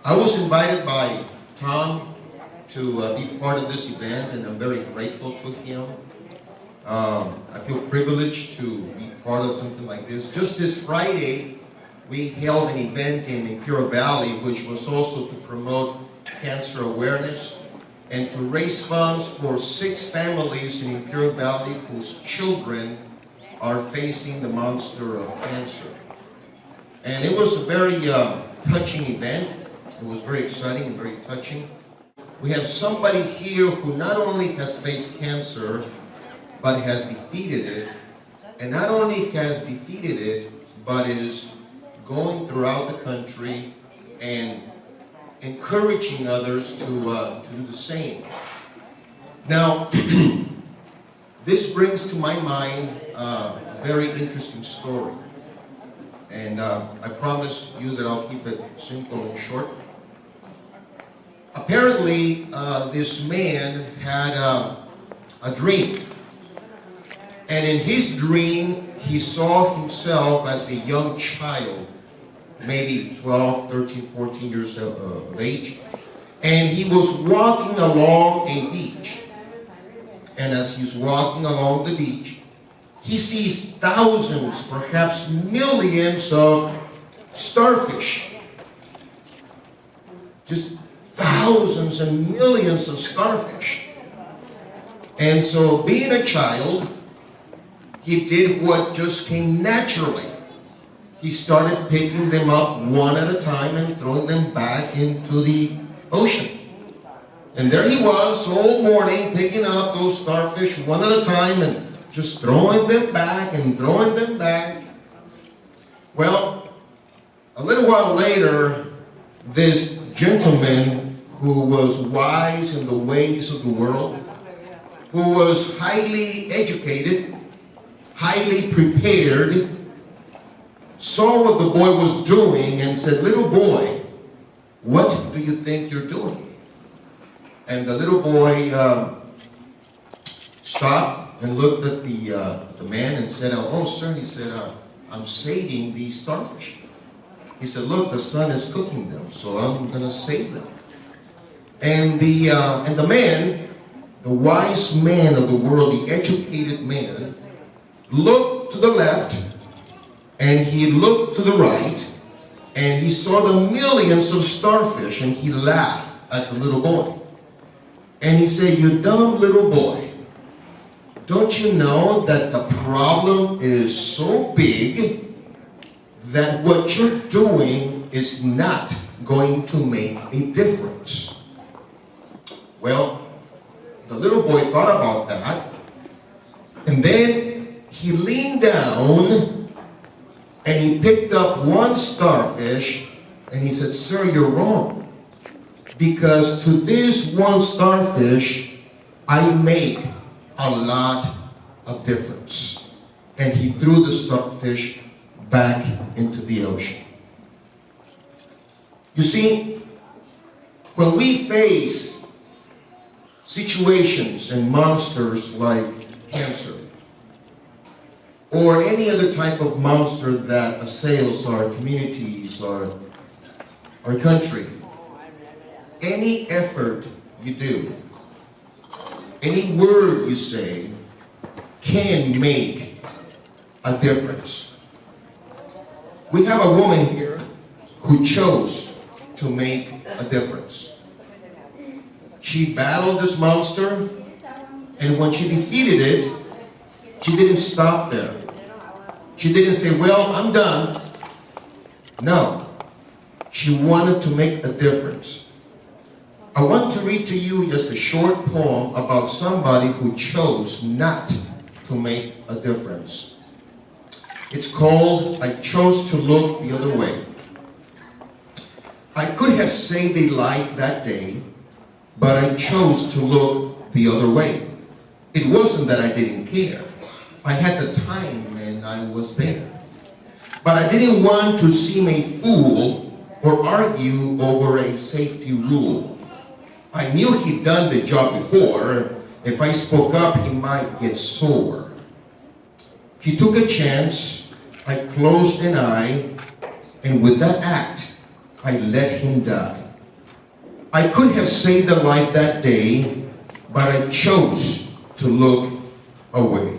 I was invited by Tom to be part of this event, and I'm very grateful to him. I feel privileged to be part of something like this. Just this Friday, we held an event in Imperial Valley, which was also to promote cancer awareness and to raise funds for 6 families in Imperial Valley whose children are facing the monster of cancer. And it was a very touching event. It was very exciting and very touching. We have somebody here who not only has faced cancer, but has defeated it. And not only has defeated it, but is going throughout the country and encouraging others to do the same. Now, this brings to my mind a very interesting story. And I promise you that I'll keep it simple and short. Apparently, this man had a dream. And in his dream, he saw himself as a young child, maybe 12, 13, 14 years of age. And he was walking along a beach. And as he's walking along the beach, he sees thousands, perhaps millions of starfish. Just thousands and millions of starfish. And so, being a child, he did what just came naturally. He started picking them up one at a time and throwing them back into the ocean. And there he was all morning picking up those starfish one at a time and just throwing them back and throwing them back. Well, a little while later, this gentleman who was wise in the ways of the world, who was highly educated, highly prepared, saw what the boy was doing and said, "Little boy, what do you think you're doing?" And the little boy stopped and looked at the man and said, "Oh, sir," he said, "I'm saving these starfish." He said, "Look, the sun is cooking them, so I'm going to save them." And the man, the wise man of the world, the educated man, looked to the left and he looked to the right and he saw the millions of starfish and he laughed at the little boy. And he said, "You dumb little boy, don't you know that the problem is so big that what you're doing is not going to make a difference?" Well, the little boy thought about that, and then he leaned down and he picked up one starfish and he said, "Sir, you're wrong, because to this one starfish I make a lot of difference." And he threw the starfish back into the ocean. You see, when we face situations and monsters like cancer, or any other type of monster that assails our communities, our country, any effort you do, any word you say can make a difference. We have a woman here who chose to make a difference. She battled this monster, and when she defeated it, she didn't stop there. She didn't say, "Well, I'm done." No, she wanted to make a difference. I want to read to you just a short poem about somebody who chose not to make a difference. It's called, "I Chose to Look the Other Way." I could have saved a life that day, but I chose to look the other way. It wasn't that I didn't care. I had the time and I was there. But I didn't want to seem a fool or argue over a safety rule. I knew he'd done the job before. If I spoke up, he might get sore. He took a chance. I closed an eye, and with that act, I let him die. I could have saved a life that day, but I chose to look away.